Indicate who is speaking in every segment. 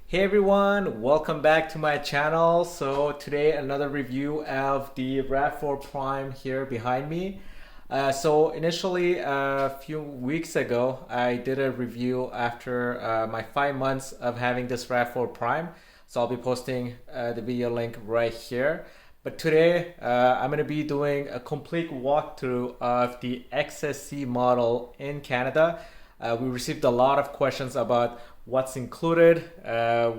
Speaker 1: Hey everyone, welcome back to my channel. So today another review of the RAV4 Prime here behind me. So initially a few weeks ago I did a review after my 5 months of having this RAV4 Prime. So I'll be posting the video link right here. But today I'm going to be doing a complete walkthrough of the XSE model in Canada. We received a lot of questions about what's included,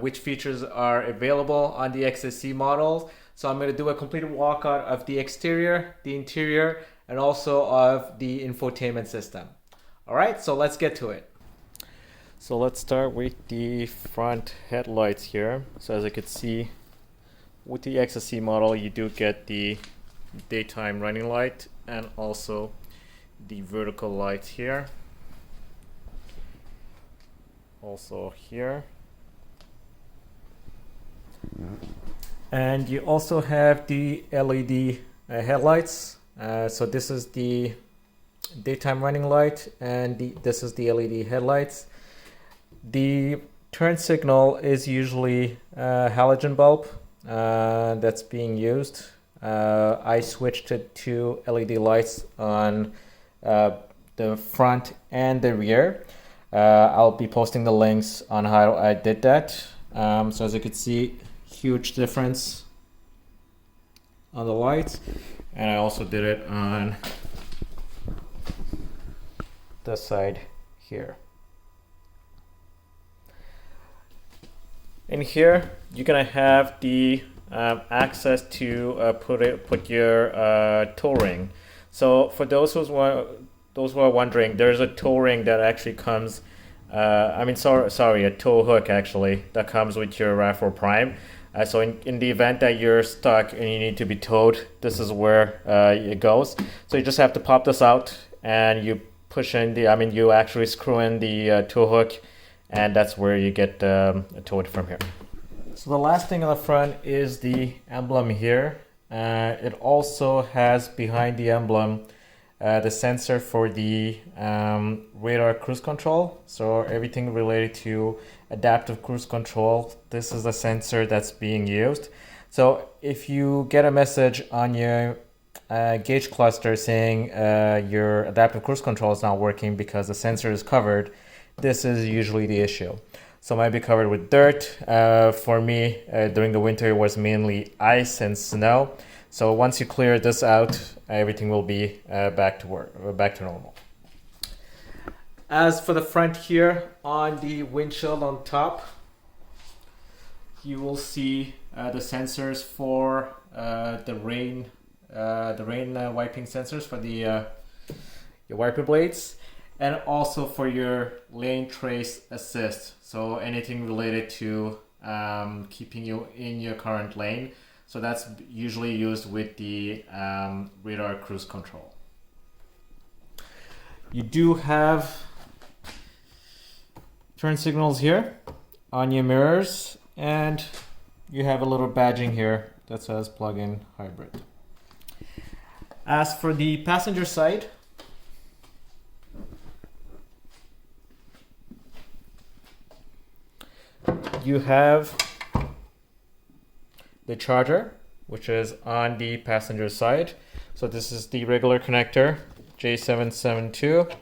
Speaker 1: which features are available on the XSE models. So I'm going to do a complete walkout of the exterior, the interior, and also of the infotainment system. All right, so let's get to it. So let's start with the front headlights here. So as you can see, with the XSE model, you do get the daytime running light and also the vertical lights here. Also here, and you also have the LED headlights. So this is the daytime running light, and this is the LED headlights. The turn signal is usually halogen bulb that's being used. I switched it to LED lights on the front and the rear. I'll be posting the links on how I did that. So as you can see, huge difference on the lights, and I also did it on this side here. In here, you're gonna have the access to put your toe ring. So for those who are wondering, there's a toe ring that actually comes, sorry, a tow hook actually, that comes with your RAV4 Prime. So in the event that you're stuck and you need to be towed, this is where it goes. So you just have to pop this out and you push in you actually screw in the tow hook, and that's where you get towed from here. So the last thing on the front is the emblem here. It also has behind the emblem the sensor for the radar cruise control. So everything related to adaptive cruise control, this is the sensor that's being used. So if you get a message on your gauge cluster saying your adaptive cruise control is not working because the sensor is covered, this is usually the issue. So it might be covered with dirt. For me, during the winter, it was mainly ice and snow. So once you clear this out, everything will be back to normal. As for the front here, on the windshield on top, you will see the sensors for the rain wiping sensors for the your wiper blades, and also for your lane trace assist. So anything related to keeping you in your current lane. So that's usually used with the radar cruise control. You do have turn signals here on your mirrors, and you have a little badging here that says plug-in hybrid. As for the passenger side, you have the charger, which is on the passenger side. So this is the regular connector, J1772,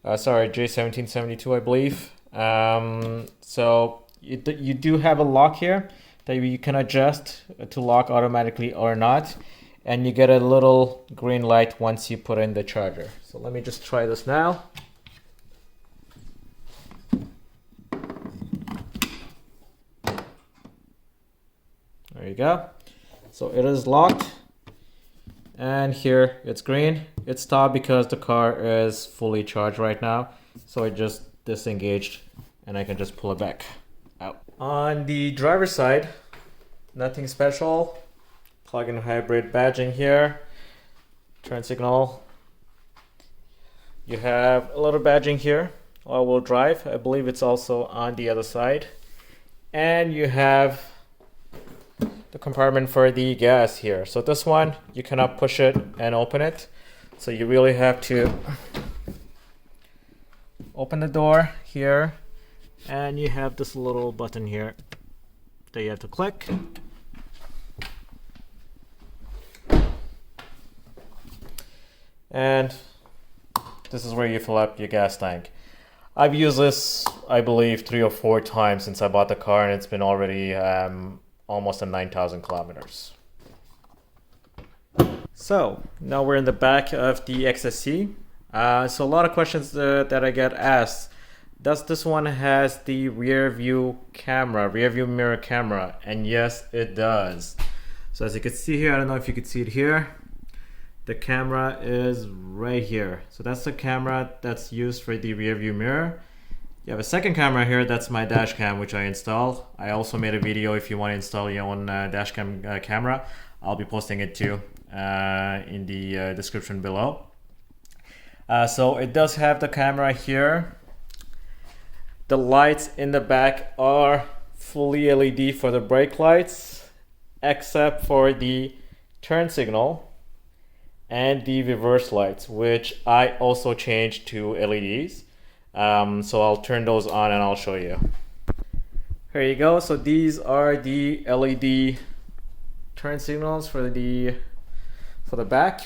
Speaker 1: J1772, I believe. So you do have a lock here that you can adjust to lock automatically or not, and you get a little green light once you put in the charger. So let me just try this now. There you go. So it is locked, and here it's green. It stopped because the car is fully charged right now. So it just disengaged, and I can just pull it back out. On the driver's side, nothing special. Plug-in hybrid badging here. Turn signal. You have a little badging here. All-wheel drive. I believe it's also on the other side. And you have the compartment for the gas here. So this one, you cannot push it and open it. So you really have to open the door here and you have this little button here that you have to click. And this is where you fill up your gas tank. I've used this, I believe, 3 or 4 times since I bought the car, and it's been already almost 9,000 kilometers. So now we're in the back of the XSE. So a lot of questions that I get asked. Does this one has the rear view mirror camera? And yes, it does. So as you can see here, I don't know if you could see it here. The camera is right here. So that's the camera that's used for the rear view mirror. You have a second camera here, that's my dash cam, which I installed. I also made a video if you want to install your own dash cam camera. I'll be posting it too in the description below. So it does have the camera here. The lights in the back are fully LED for the brake lights, except for the turn signal and the reverse lights, which I also changed to LEDs. So I'll turn those on and I'll show you. Here you go. So these are the LED turn signals for the back.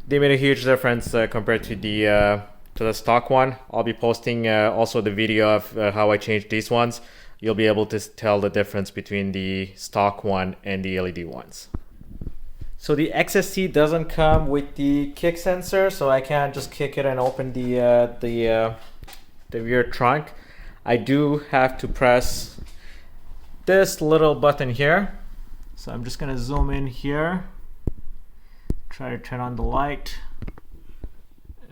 Speaker 1: They made a huge difference compared to the stock one. I'll be posting also the video of how I changed these ones. You'll be able to tell the difference between the stock one and the LED ones. So the XSE doesn't come with the kick sensor, so I can't just kick it and open the rear trunk. I do have to press this little button here. So I'm just gonna zoom in here, try to turn on the light,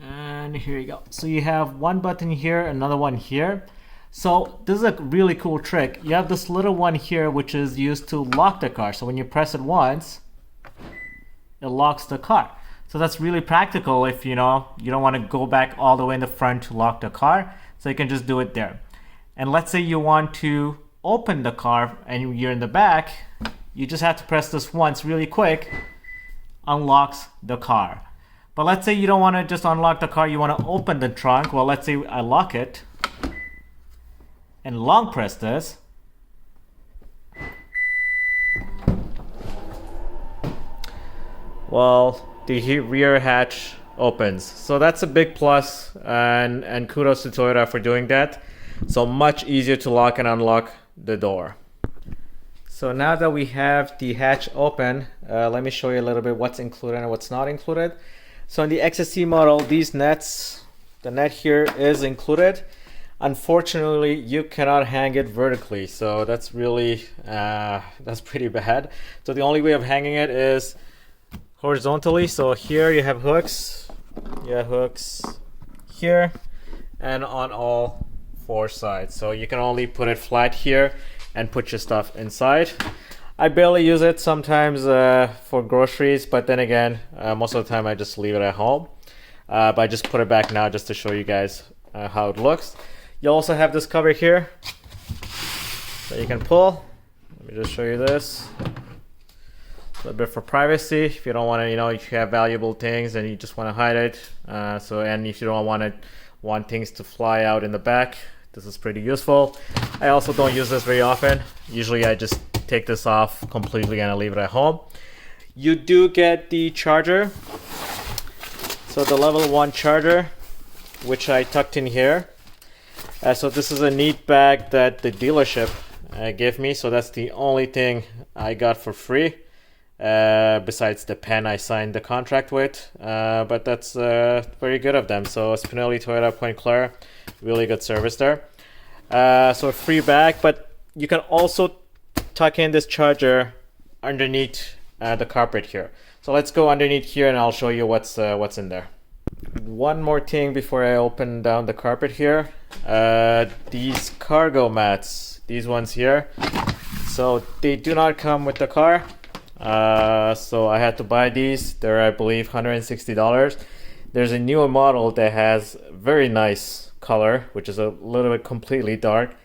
Speaker 1: and here you go. So you have one button here, another one here. So this is a really cool trick. You have this little one here which is used to lock the car. So when you press it once, it locks the car. So that's really practical if you don't want to go back all the way in the front to lock the car. So you can just do it there. And let's say you want to open the car and you're in the back, you just have to press this once really quick, unlocks the car. But let's say you don't want to just unlock the car, you want to open the trunk. Well, let's say I lock it and long press this. Well, the rear hatch opens. So that's a big plus, and kudos to Toyota for doing that. So much easier to lock and unlock the door. So now that we have the hatch open, let me show you a little bit what's included and what's not included. So in the XSE model, these nets, the net here is included. Unfortunately, you cannot hang it vertically. So that's really, that's pretty bad. So the only way of hanging it is horizontally. So here you have hooks. You have hooks here and on all 4 sides. So you can only put it flat here and put your stuff inside. I barely use it sometimes for groceries, but then again, most of the time I just leave it at home. But I just put it back now just to show you guys how it looks. You also have this cover here that you can pull. Let me just show you this. A little bit for privacy, if you don't want to, if you have valuable things and you just want to hide it. And if you don't want things to fly out in the back, this is pretty useful. I also don't use this very often. Usually I just take this off completely and I leave it at home. You do get the charger. So the level 1 charger, which I tucked in here. So this is a neat bag that the dealership gave me. So that's the only thing I got for free. Besides the pen I signed the contract with, but that's very good of them. So Spinelli Toyota Point Claire, really good service there. So a free bag, but you can also tuck in this charger underneath the carpet here. So let's go underneath here and I'll show you what's in there. One more thing before I open down the carpet here. These cargo mats, these ones here, so they do not come with the car. So I had to buy these. They're, I believe, $160. There's a newer model that has very nice color, which is a little bit completely dark,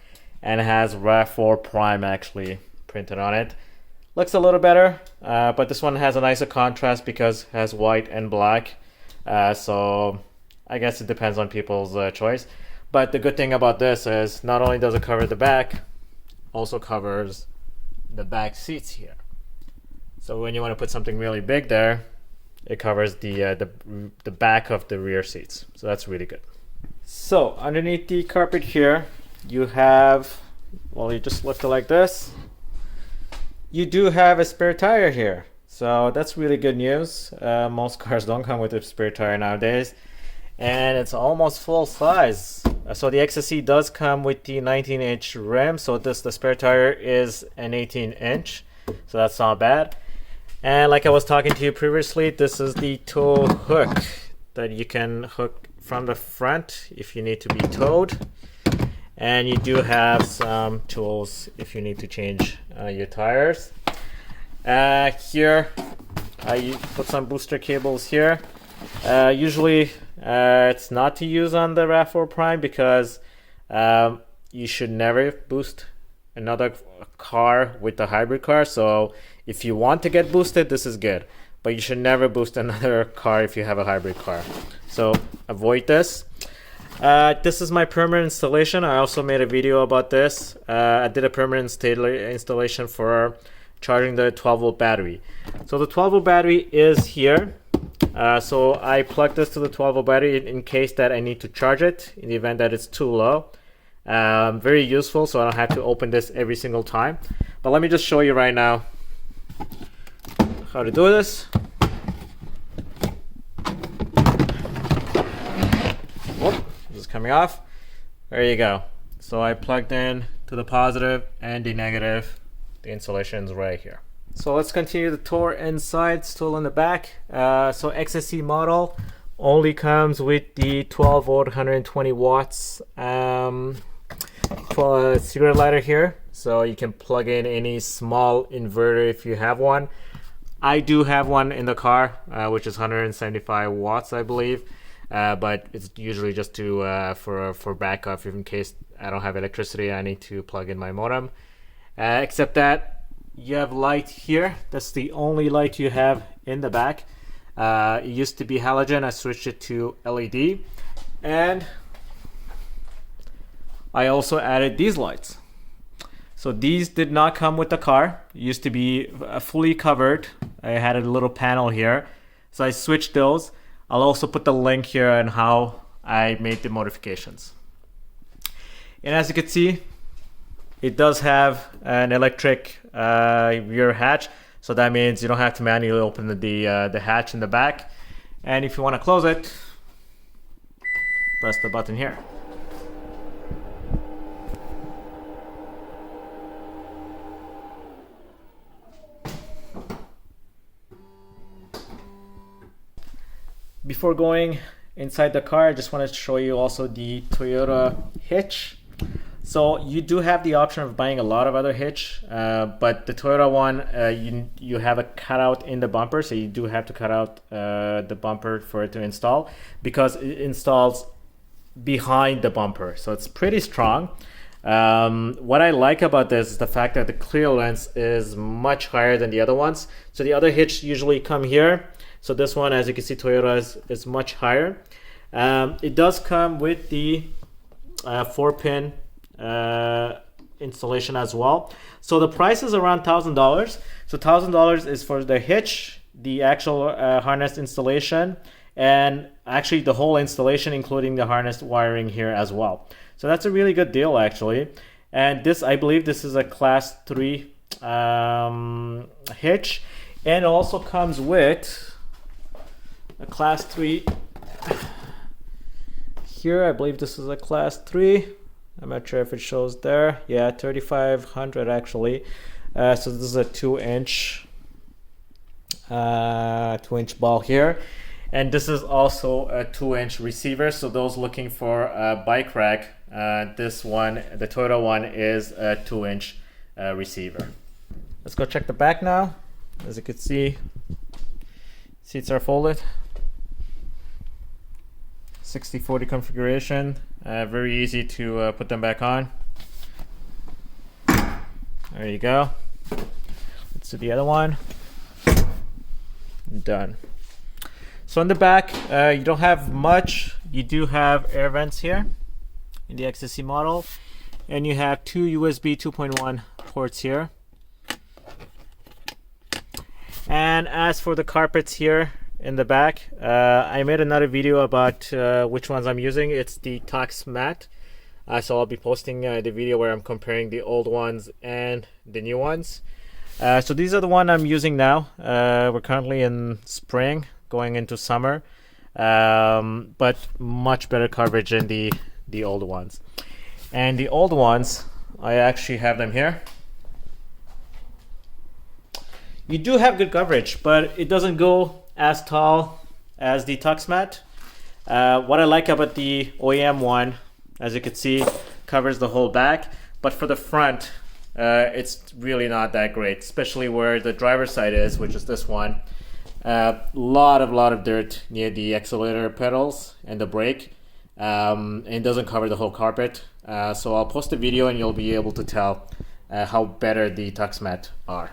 Speaker 1: and has RAV4 Prime actually printed on it. Looks a little better, but this one has a nicer contrast because it has white and black. So I guess it depends on people's choice. But the good thing about this is not only does it cover the back, also covers the back seats here. So when you want to put something really big there, it covers the back of the rear seats. So that's really good. So underneath the carpet here, you have, well, you just lift it like this. You do have a spare tire here. So that's really good news. Most cars don't come with a spare tire nowadays. And it's almost full size. So the XSE does come with the 19-inch rim. So the spare tire is an 18-inch. So that's not bad. And like I was talking to you previously, this is the tow hook that you can hook from the front if you need to be towed. And you do have some tools if you need to change your tires. Here, you put some booster cables here. Usually it's not to use on the RAV4 Prime because you should never boost another car with the hybrid car. So if you want to get boosted, this is good, but you should never boost another car if you have a hybrid car. So avoid this. This is my permanent installation. I also made a video about this. I did a permanent installation for charging the 12-volt battery. So the 12-volt battery is here. So I plug this to the 12-volt battery in case that I need to charge it in the event that it's too low. Very useful, so I don't have to open this every single time. But let me just show you right now how to do this. Whoop, this is coming off. There you go. So I plugged in to the positive and the negative. The installation is right here. So let's continue the tour inside, still in the back. So XSE model only comes with the 12 volt 120 watts cigarette lighter here. So you can plug in any small inverter if you have one. I do have one in the car, which is 175 watts, I believe. But it's usually just to for backup in case I don't have electricity. I need to plug in my modem. Except that you have light here. That's the only light you have in the back. It used to be halogen. I switched it to LED. And I also added these lights. So these did not come with the car. It used to be fully covered. I had a little panel here. So I switched those. I'll also put the link here on how I made the modifications. And as you can see, it does have an electric rear hatch. So that means you don't have to manually open the hatch in the back. And if you want to close it, press the button here. Before going inside the car, I just wanted to show you also the Toyota Hitch. So you do have the option of buying a lot of other Hitch, but the Toyota one, you have a cutout in the bumper, so you do have to cut out the bumper for it to install because it installs behind the bumper, so it's pretty strong. What I like about this is the fact that the clearance is much higher than the other ones. So the other Hitch usually come here. So this one, as you can see, Toyota is much higher. It does come with the 4-pin installation as well. So the price is around $1,000. So $1,000 is for the Hitch, the actual harness installation, and actually the whole installation, including the harness wiring here as well. So that's a really good deal, actually. And this, I believe this is a class 3 Hitch, and it also comes with a class 3 here. I believe this is a class 3. I'm not sure if it shows there. Yeah, 3500 actually. So this is a 2-inch ball here, and this is also a 2-inch receiver. So those looking for a bike rack, this one, the Toyota one, is a 2-inch receiver. Let's go check the back now. As you can see, seats are folded. 60/40 configuration. Very easy to put them back on. There you go. Let's do the other one. Done. So in the back, you don't have much. You do have air vents here in the XSE model. And you have two USB 2.1 ports here. And as for the carpets here in the back, I made another video about which ones I'm using. It's the Tux Matte. So I'll be posting the video where I'm comparing the old ones and the new ones. So these are the one I'm using now. We're currently in spring, going into summer, but much better coverage than the old ones. And the old ones, I actually have them here. You do have good coverage, but it doesn't go as tall as the Tux Matte. What I like about the OEM one, as you can see, covers the whole back, but for the front, it's really not that great, especially where the driver's side is, which is this one. Lot of dirt near the accelerator pedals and the brake, and it doesn't cover the whole carpet. So I'll post a video and you'll be able to tell how better the Tux Matte are.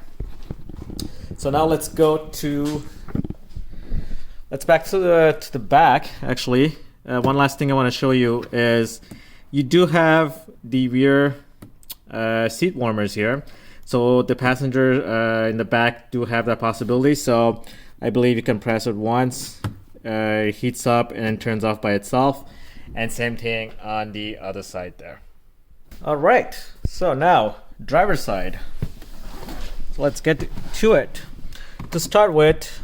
Speaker 1: So now let's back to the back. Actually, one last thing I want to show you is you do have the rear seat warmers here. So the passenger in the back do have that possibility. So I believe you can press it once, it heats up and turns off by itself. And same thing on the other side there. All right, so now driver's side. So let's get to it. To start with,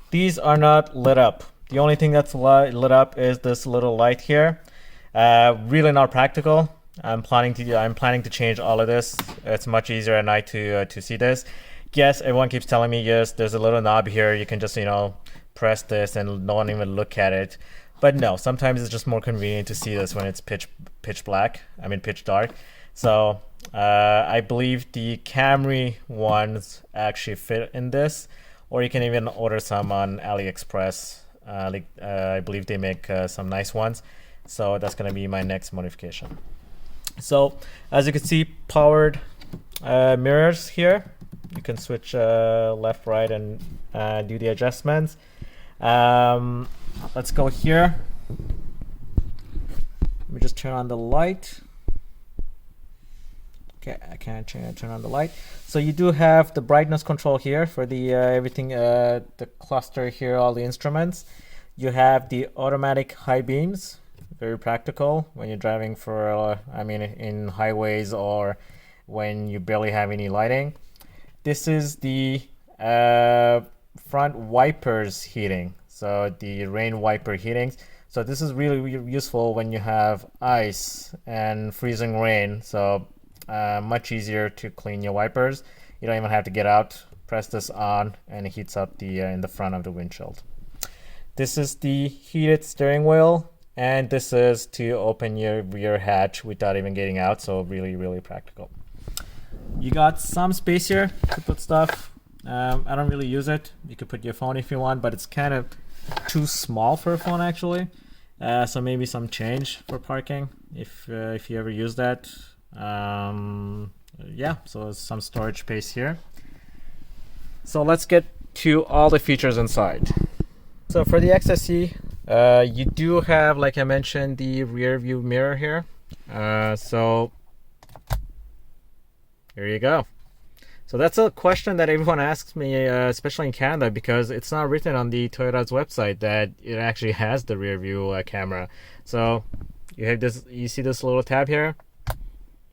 Speaker 1: these are not lit up. The only thing that's lit up is this little light here. Really not practical. I'm planning to change all of this. It's much easier at night to see this. Yes, everyone keeps telling me yes, there's a little knob here. You can just press this and not even look at it. But no, sometimes it's just more convenient to see this when it's pitch dark. So I believe the Camry ones actually fit in this, or you can even order some on AliExpress. I believe they make some nice ones. So that's going to be my next modification. So as you can see, powered mirrors here. You can switch left, right, and do the adjustments. Let's go here. Let me just turn on the light. Okay, I can't turn on the light. So you do have the brightness control here for the everything, the cluster here, all the instruments. You have the automatic high beams, very practical when you're driving for, in highways or when you barely have any lighting. This is the front wipers heating, so the rain wiper heatings. So this is really useful when you have ice and freezing rain. So much easier to clean your wipers. You don't even have to get out, press this on, and it heats up the in the front of the windshield. This is the heated steering wheel, and this is to open your rear hatch without even getting out. So really practical. You got some space here to put stuff. I don't really use it. You could put your phone if you want, but it's kind of too small for a phone actually. So maybe some change for parking if you ever use that. Yeah, so some storage space here. So let's get to all the features inside. So for the XSE, you do have, like I mentioned, the rear view mirror here. So here you go. So that's a question that everyone asks me, especially in Canada, because it's not written on the Toyota's website that it actually has the rear view camera. So you have this, you see this little tab here,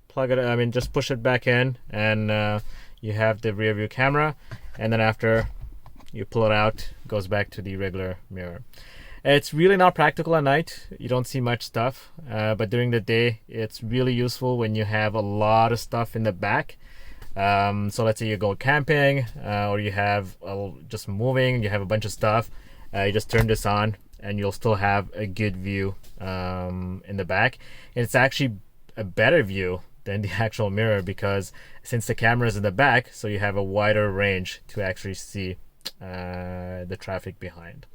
Speaker 1: plug it, just push it back in, and you have the rear view camera, and then after you pull it out, it goes back to the regular mirror. It's really not practical at night. You don't see much stuff, but during the day, it's really useful when you have a lot of stuff in the back. So let's say you go camping, or you have just moving, you have a bunch of stuff, you just turn this on and you'll still have a good view in the back. And it's actually a better view than the actual mirror, because since the camera is in the back, so you have a wider range to actually see the traffic behind.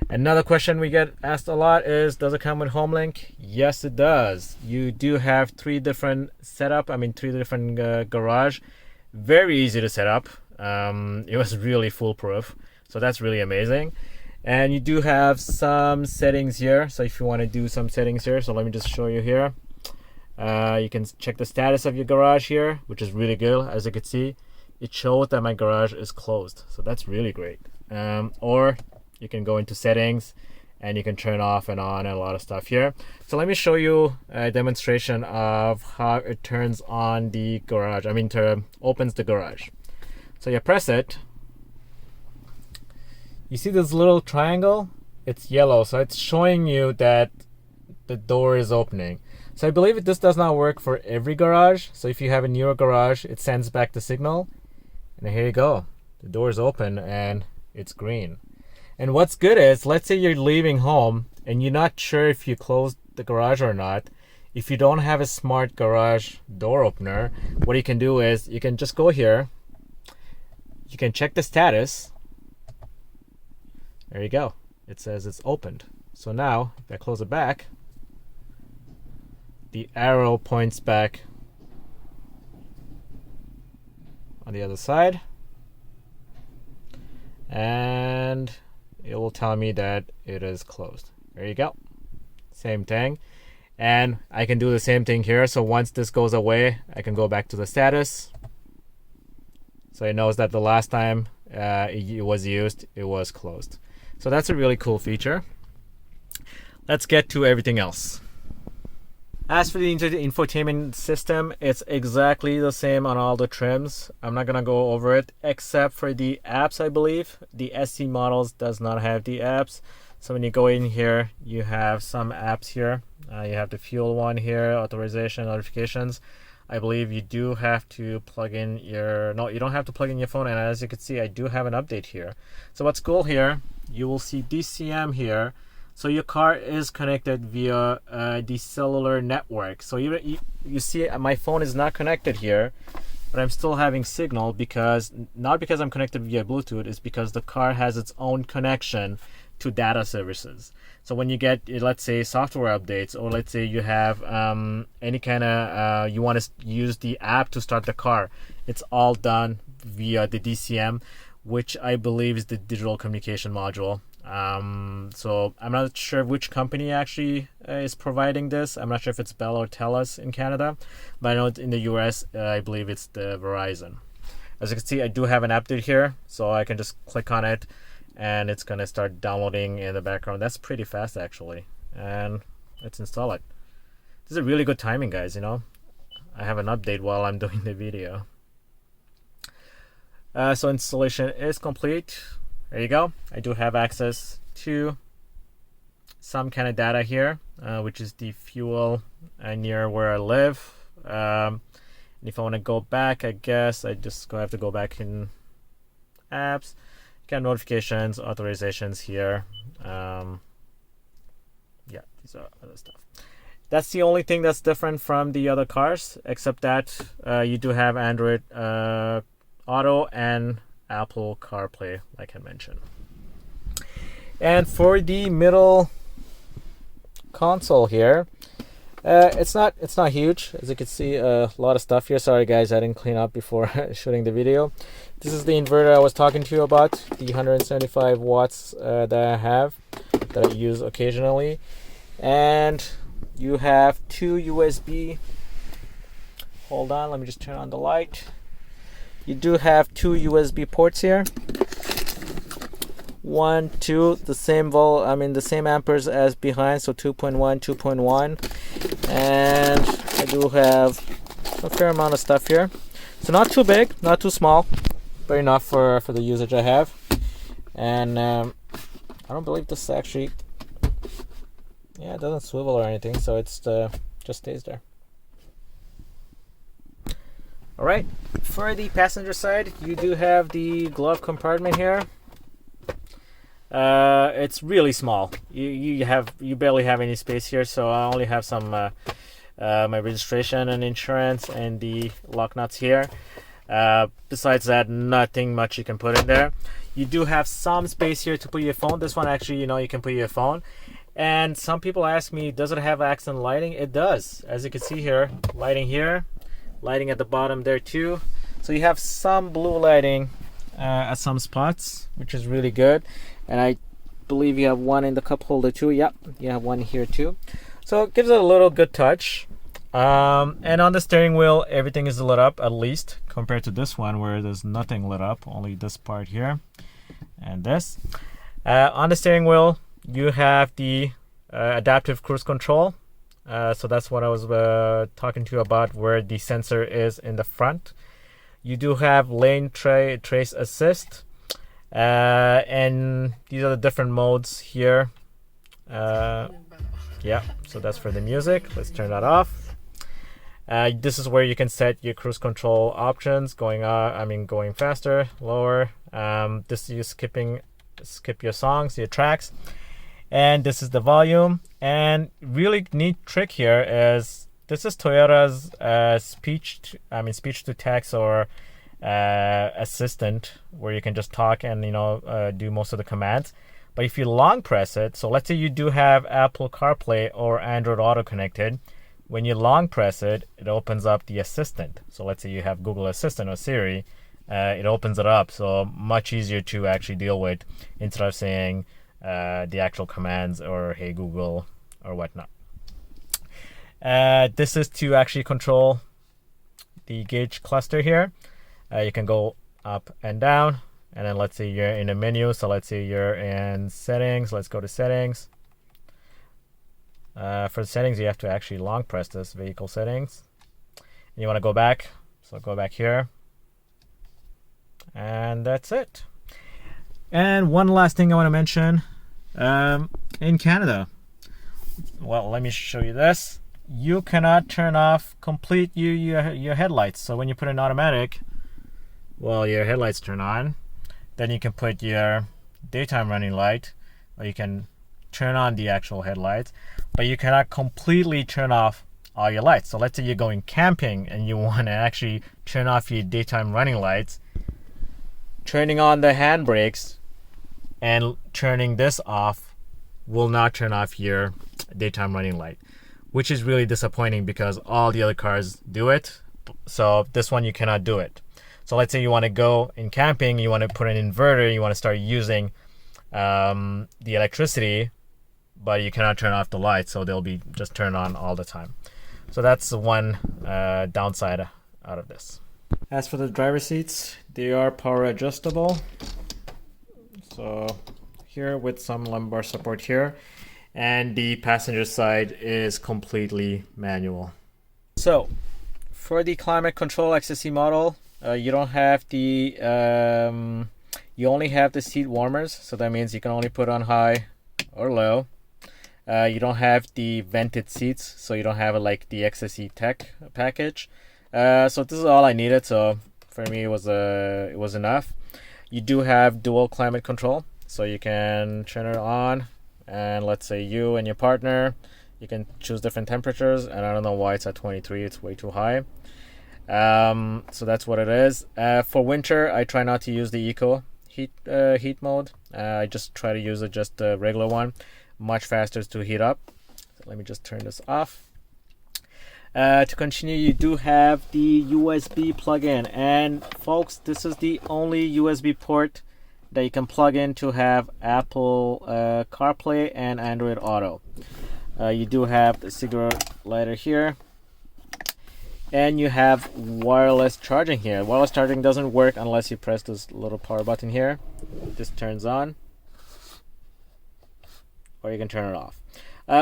Speaker 1: Another question we get asked a lot is, does it come with HomeLink? Yes, it does. You do have three different garage. Very easy to set up. It was really foolproof, so that's really amazing. And you do have some settings here, so if you want to do some settings here, so let me just show you here. You can check the status of your garage here, which is really good. As you can see, it shows that my garage is closed, so that's really great. Or you can go into settings and you can turn off and on and a lot of stuff here. So let me show you a demonstration of how it turns on the garage. Opens the garage. So you press it. You see this little triangle? It's yellow, so it's showing you that the door is opening. So I believe this does not work for every garage. So if you have a newer garage, it sends back the signal. And here you go. The door is open and it's green. And what's good is, let's say you're leaving home and you're not sure if you closed the garage or not. If you don't have a smart garage door opener, what you can do is you can just go here. You can check the status. There you go. It says it's opened. So now, if I close it back, the arrow points back on the other side. And it will tell me that it is closed. There you go. Same thing. And I can do the same thing here. So once this goes away, I can go back to the status. So it knows that the last time it was used, it was closed. So that's a really cool feature. Let's get to everything else. As for the infotainment system, it's exactly the same on all the trims. I'm not gonna go over it except for the apps. I believe the SE models does not have the apps. So when you go in here, you have some apps here. You have the fuel one here, authorization, notifications. I believe you do have to plug in your, no, you don't have to plug in your phone. And as you can see, I do have an update here. So what's cool here, you will see DCM here. So your car is connected via the cellular network. So you see my phone is not connected here, but I'm still having signal because, not because I'm connected via Bluetooth, it's because the car has its own connection to data services. So when you get, let's say, software updates, or let's say you have any kind of, you want to use the app to start the car, it's all done via the DCM, which I believe is the digital communication module. So I'm not sure which company actually is providing this. I'm not sure if it's Bell or Telus in Canada, but I know in the US, I believe it's the Verizon. As you can see, I do have an update here, so I can just click on it and it's going to start downloading in the background. That's pretty fast actually, and let's install it. This is a really good timing, guys. You know, I have an update while I'm doing the video. So installation is complete. There you go. I do have access to some kind of data here, which is the fuel near where I live. And if I want to go back, I guess I just have to go back in apps. Get notifications, authorizations here. Yeah, these are other stuff. That's the only thing that's different from the other cars, except that you do have Android Auto and Apple CarPlay, like I mentioned. And for the middle console here, it's not huge. As you can see, a lot of stuff here. Sorry guys, I didn't clean up before shooting the video. This is the inverter I was talking to you about, the 175 watts that I have, that I use occasionally. And you have two USB, hold on, let me just turn on the light. You do have two USB ports here. 1, 2, the same the same amperes as behind, so 2.1, 2.1. And I do have a fair amount of stuff here. So not too big, not too small, but enough for the usage I have. And I don't believe this actually, yeah, it doesn't swivel or anything, so it's just stays there. All right, for the passenger side, you do have the glove compartment here. It's really small. You barely have any space here, so I only have some my registration and insurance and the lock nuts here. Besides that, nothing much you can put in there. You do have some space here to put your phone. This one actually, you can put your phone. And some people ask me, does it have accent lighting? It does. As you can see here, lighting here, lighting at the bottom there too. So you have some blue lighting at some spots, which is really good. And I believe you have one in the cup holder too. Yep, you have one here too. So it gives it a little good touch. And on the steering wheel, everything is lit up, at least compared to this one where there's nothing lit up, only this part here and this. On the steering wheel, you have the adaptive cruise control. So that's what I was talking to you about, where the sensor is in the front. You do have lane trace assist, and these are the different modes here. Yeah, so that's for the music. Let's turn that off. This is where you can set your cruise control options, going faster, lower. This is skip your songs, your tracks. And this is the volume. And really neat trick here is this is Toyota's speech to text or assistant, where you can just talk and do most of the commands. But if you long press it, so let's say you do have Apple CarPlay or Android Auto connected, when you long press it, it opens up the assistant. So let's say you have Google Assistant or Siri, it opens it up, so much easier to actually deal with instead of saying the actual commands or hey Google or whatnot. This is to actually control the gauge cluster here. You can go up and down, and then let's say you're in a menu, so let's say you're in settings. Let's go to settings. For the settings, you have to actually long press this, vehicle settings. And you want to go back, so go back here. And that's it. And one last thing I want to mention, in Canada, well, let me show you this. You cannot turn off your headlights. So when you put in automatic, well, your headlights turn on. Then you can put your daytime running light, or you can turn on the actual headlights, but you cannot completely turn off all your lights. So let's say you're going camping and you want to actually turn off your daytime running lights. Turning on the handbrakes and turning this off will not turn off your daytime running light, which is really disappointing because all the other cars do it. So this one you cannot do it. So let's say you want to go in camping, you want to put an inverter, you want to start using the electricity, but you cannot turn off the lights, so they'll be just turned on all the time. So that's the one downside out of this. As for the driver seats, they are power adjustable. So here with some lumbar support here, and the passenger side is completely manual. So for the climate control XSE model, you don't have the you only have the seat warmers, so that means you can only put on high or low. You don't have the vented seats, so you don't have like the XSE Tech package. So this is all I needed. So for me, it was enough. You do have dual climate control, so you can turn it on, and let's say you and your partner, you can choose different temperatures. And I don't know why it's at 23. It's way too high. So that's what it is. For winter, I try not to use the eco heat mode. I just try to use just the regular one. Much faster to heat up. So let me just turn this off. To continue, you do have the USB plug-in, and folks, this is the only USB port that you can plug in to have Apple CarPlay and Android Auto. You do have the cigarette lighter here, and you have wireless charging here. Wireless charging doesn't work unless you press this little power button here. This turns on, or you can turn it off.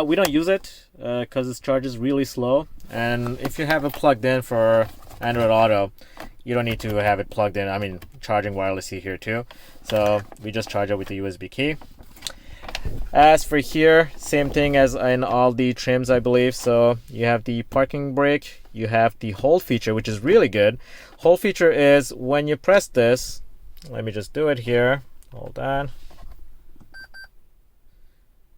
Speaker 1: We don't use it because its charge is really slow, and if you have it plugged in for Android Auto, you don't need to have it plugged in. I mean, charging wirelessly here too, so we just charge it with the USB key. As for here, same thing as in all the trims, I believe. So you have the parking brake, you have the hold feature, which is really good. Hold feature is when you press this, let me just do it here, hold on.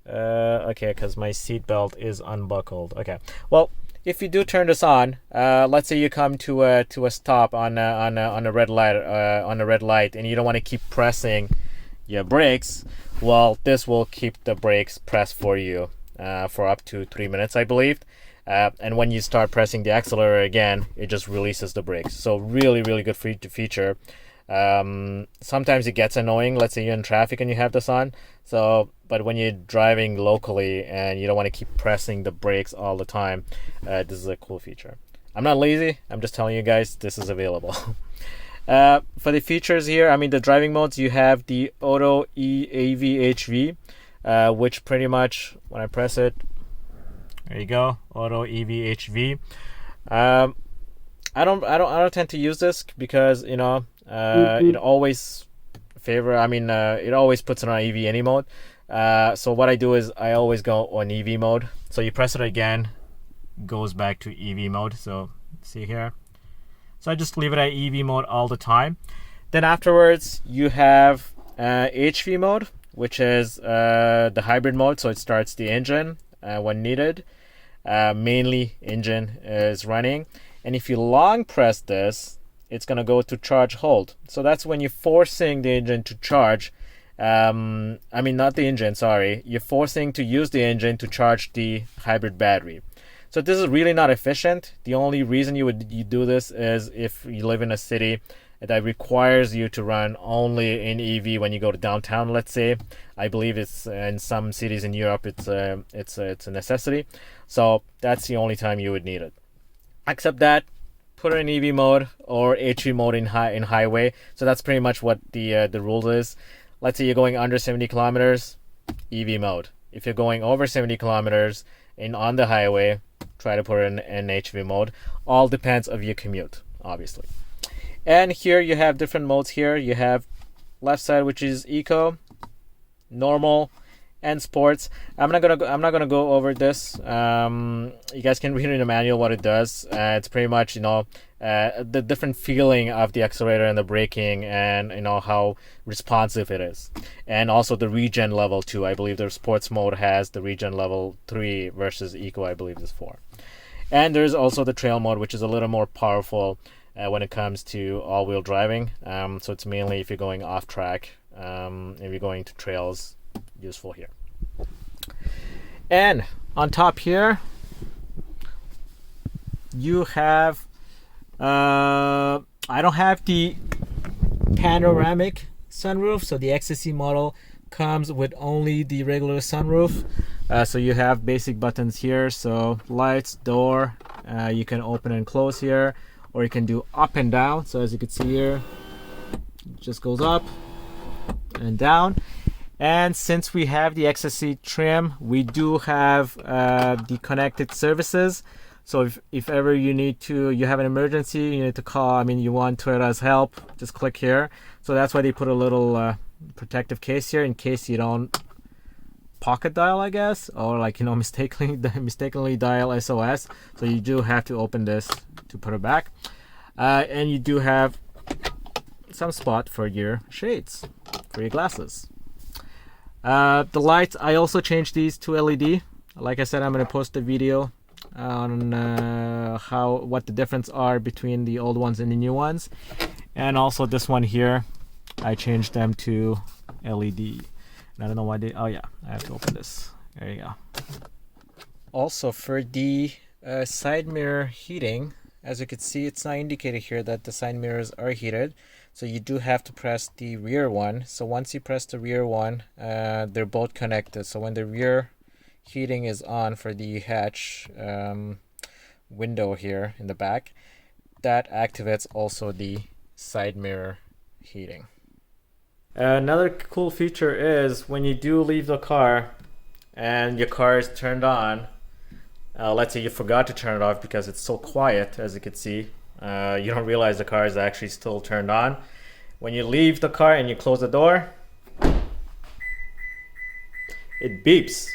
Speaker 1: Okay, because my seatbelt is unbuckled. Okay, well, if you do turn this on, let's say you come to a stop on a red light, and you don't want to keep pressing your brakes. Well, this will keep the brakes pressed for you for up to 3 minutes, I believe. And when you start pressing the accelerator again, it just releases the brakes. So really, really good feature. Sometimes it gets annoying. Let's say you're in traffic and you have this on. So, but when you're driving locally and you don't want to keep pressing the brakes all the time, this is a cool feature. I'm not lazy. I'm just telling you guys this is available. For the features here, I mean the driving modes, you have the Auto EAVHV, which pretty much when I press it, there you go, Auto EVHV. I don't tend to use this because it always it always puts it on EV any mode. So what I do is I always go on EV mode. So you press it again, goes back to EV mode. So see here. So I just leave it at EV mode all the time. Then afterwards you have HV mode, which is the hybrid mode. So it starts the engine when needed. Mainly engine is running. And if you long press this, it's going to go to charge hold. So that's when you're forcing the engine to charge. Not the engine, sorry. You're forcing to use the engine to charge the hybrid battery. So this is really not efficient. The only reason you do this is if you live in a city that requires you to run only in EV when you go to downtown, let's say. I believe it's in some cities in Europe it's a necessity. So that's the only time you would need it. Except that, put it in EV mode or HV mode in highway. So that's pretty much what the rule is. Let's say you're going under 70 kilometers, EV mode. If you're going over 70 kilometers on the highway, try to put it in HV mode. All depends of your commute, obviously. And here you have different modes here. You have left side, which is eco, normal, and sports. I'm not gonna go over this. You guys can read in the manual what it does. It's pretty much the different feeling of the accelerator and the braking, and how responsive it is, and also the regen level too. I believe the sports mode has the regen level 3 versus eco I believe is 4. And there's also the trail mode, which is a little more powerful when it comes to all-wheel driving. So it's mainly if you're going off track, if you're going to trails, useful here. And on top here you have I don't have the panoramic sunroof, so the XSE model comes with only the regular sunroof. So you have basic buttons here, so lights, door, you can open and close here, or you can do up and down. So as you can see here, it just goes up and down. And since we have the XSE trim, we do have the connected services. So if ever you have an emergency, you need to call, you want Toyota's help, just click here. So that's why they put a little protective case here in case you don't pocket dial, I guess, or mistakenly dial SOS. So you do have to open this to put it back. And you do have some spot for your shades, for your glasses. The lights, I also changed these to LED. Like I said, I'm going to post a video on what the difference are between the old ones and the new ones. And also this one here, I changed them to LED. And I don't know why I have to open this. There you go. Also for the side mirror heating, as you can see, it's not indicated here that the side mirrors are heated. So you do have to press the rear one. So once you press the rear one, they're both connected. So when the rear heating is on for the hatch window here in the back, that activates also the side mirror heating. Another cool feature is when you do leave the car and your car is turned on, let's say you forgot to turn it off because it's so quiet, as you can see, you don't realize the car is actually still turned on. When you leave the car and you close the door, it beeps.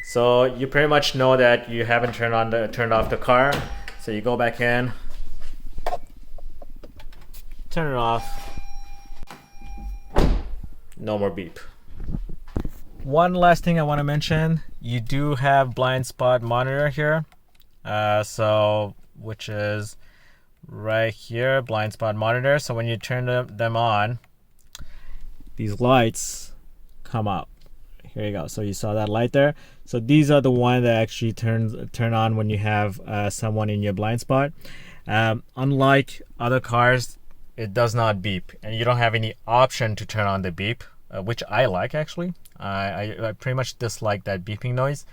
Speaker 1: So you pretty much know that you haven't turned off the car. So you go back in, turn it off, no more beep. One last thing I want to mention, you do have blind spot monitor here, which is right here, blind spot monitor. So when you turn them on, these lights come up. Here you go. So you saw that light there. So these are the one that actually turn on when you have someone in your blind spot. Unlike other cars, it does not beep, and you don't have any option to turn on the beep, which I like actually. I pretty much dislike that beeping noise,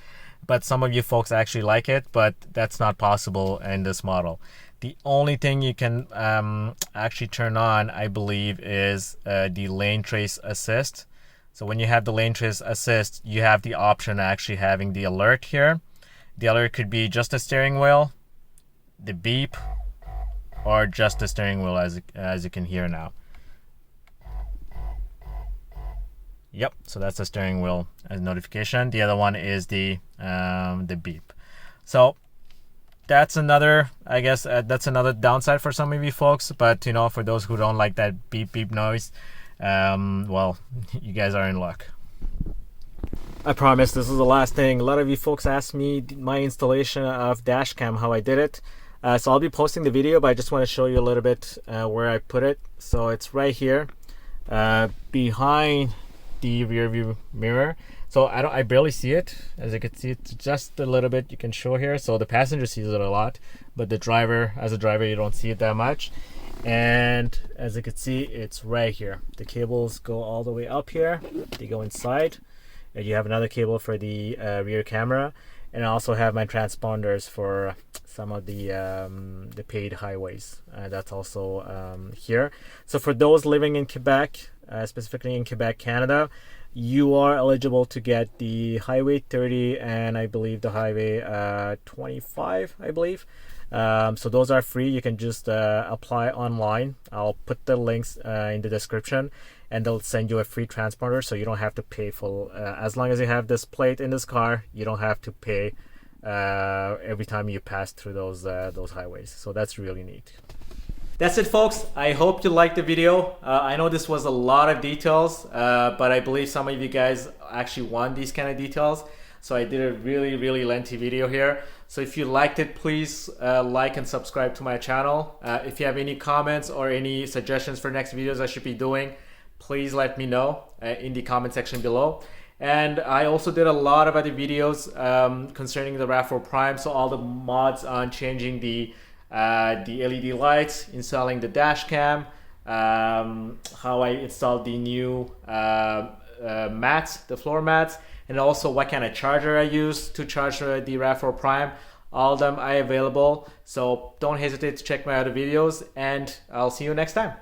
Speaker 1: but some of you folks actually like it, but that's not possible in this model. The only thing you can actually turn on, I believe, is the lane trace assist. So when you have the lane trace assist, you have the option of actually having the alert here. The alert could be just the steering wheel, the beep, or just the steering wheel, as you can hear now. Yep, so that's the steering wheel as notification. The other one is the beep. So that's another, I guess, that's another downside for some of you folks. But you know, for those who don't like that beep beep noise, well, you guys are in luck. I promise this is the last thing. A lot of you folks asked me my installation of dash cam, how I did it. So I'll be posting the video, but I just want to show you a little bit where I put it. So it's right here behind the rear view mirror. So I barely see it. As you can see, it's just a little bit you can show here. So the passenger sees it a lot, but the driver, as a driver, you don't see it that much. And as you can see, it's right here. The cables go all the way up here. They go inside. And you have another cable for the rear camera, and I also have my transponders for some of the paid highways. That's also here. So for those living in Quebec, specifically in Quebec, Canada, you are eligible to get the Highway 30 and I believe the Highway 25, I believe. So those are free. You can just apply online. I'll put the links in the description, and they'll send you a free transponder, so you don't have to pay full. As long as you have this plate in this car, you don't have to pay every time you pass through those highways. So that's really neat. That's it, folks. I hope you liked the video. I know this was a lot of details, but I believe some of you guys actually want these kind of details. So I did a really lengthy video here. So if you liked it, please like and subscribe to my channel. If you have any comments or any suggestions for next videos I should be doing, please let me know in the comment section below. And I also did a lot of other videos concerning the RAV4 Prime. So all the mods on changing the LED lights, installing the dash cam, how I installed the new mats, the floor mats, and also what kind of charger I use to charge the RAV4 Prime. All of them are available, so don't hesitate to check my other videos, and I'll see you next time.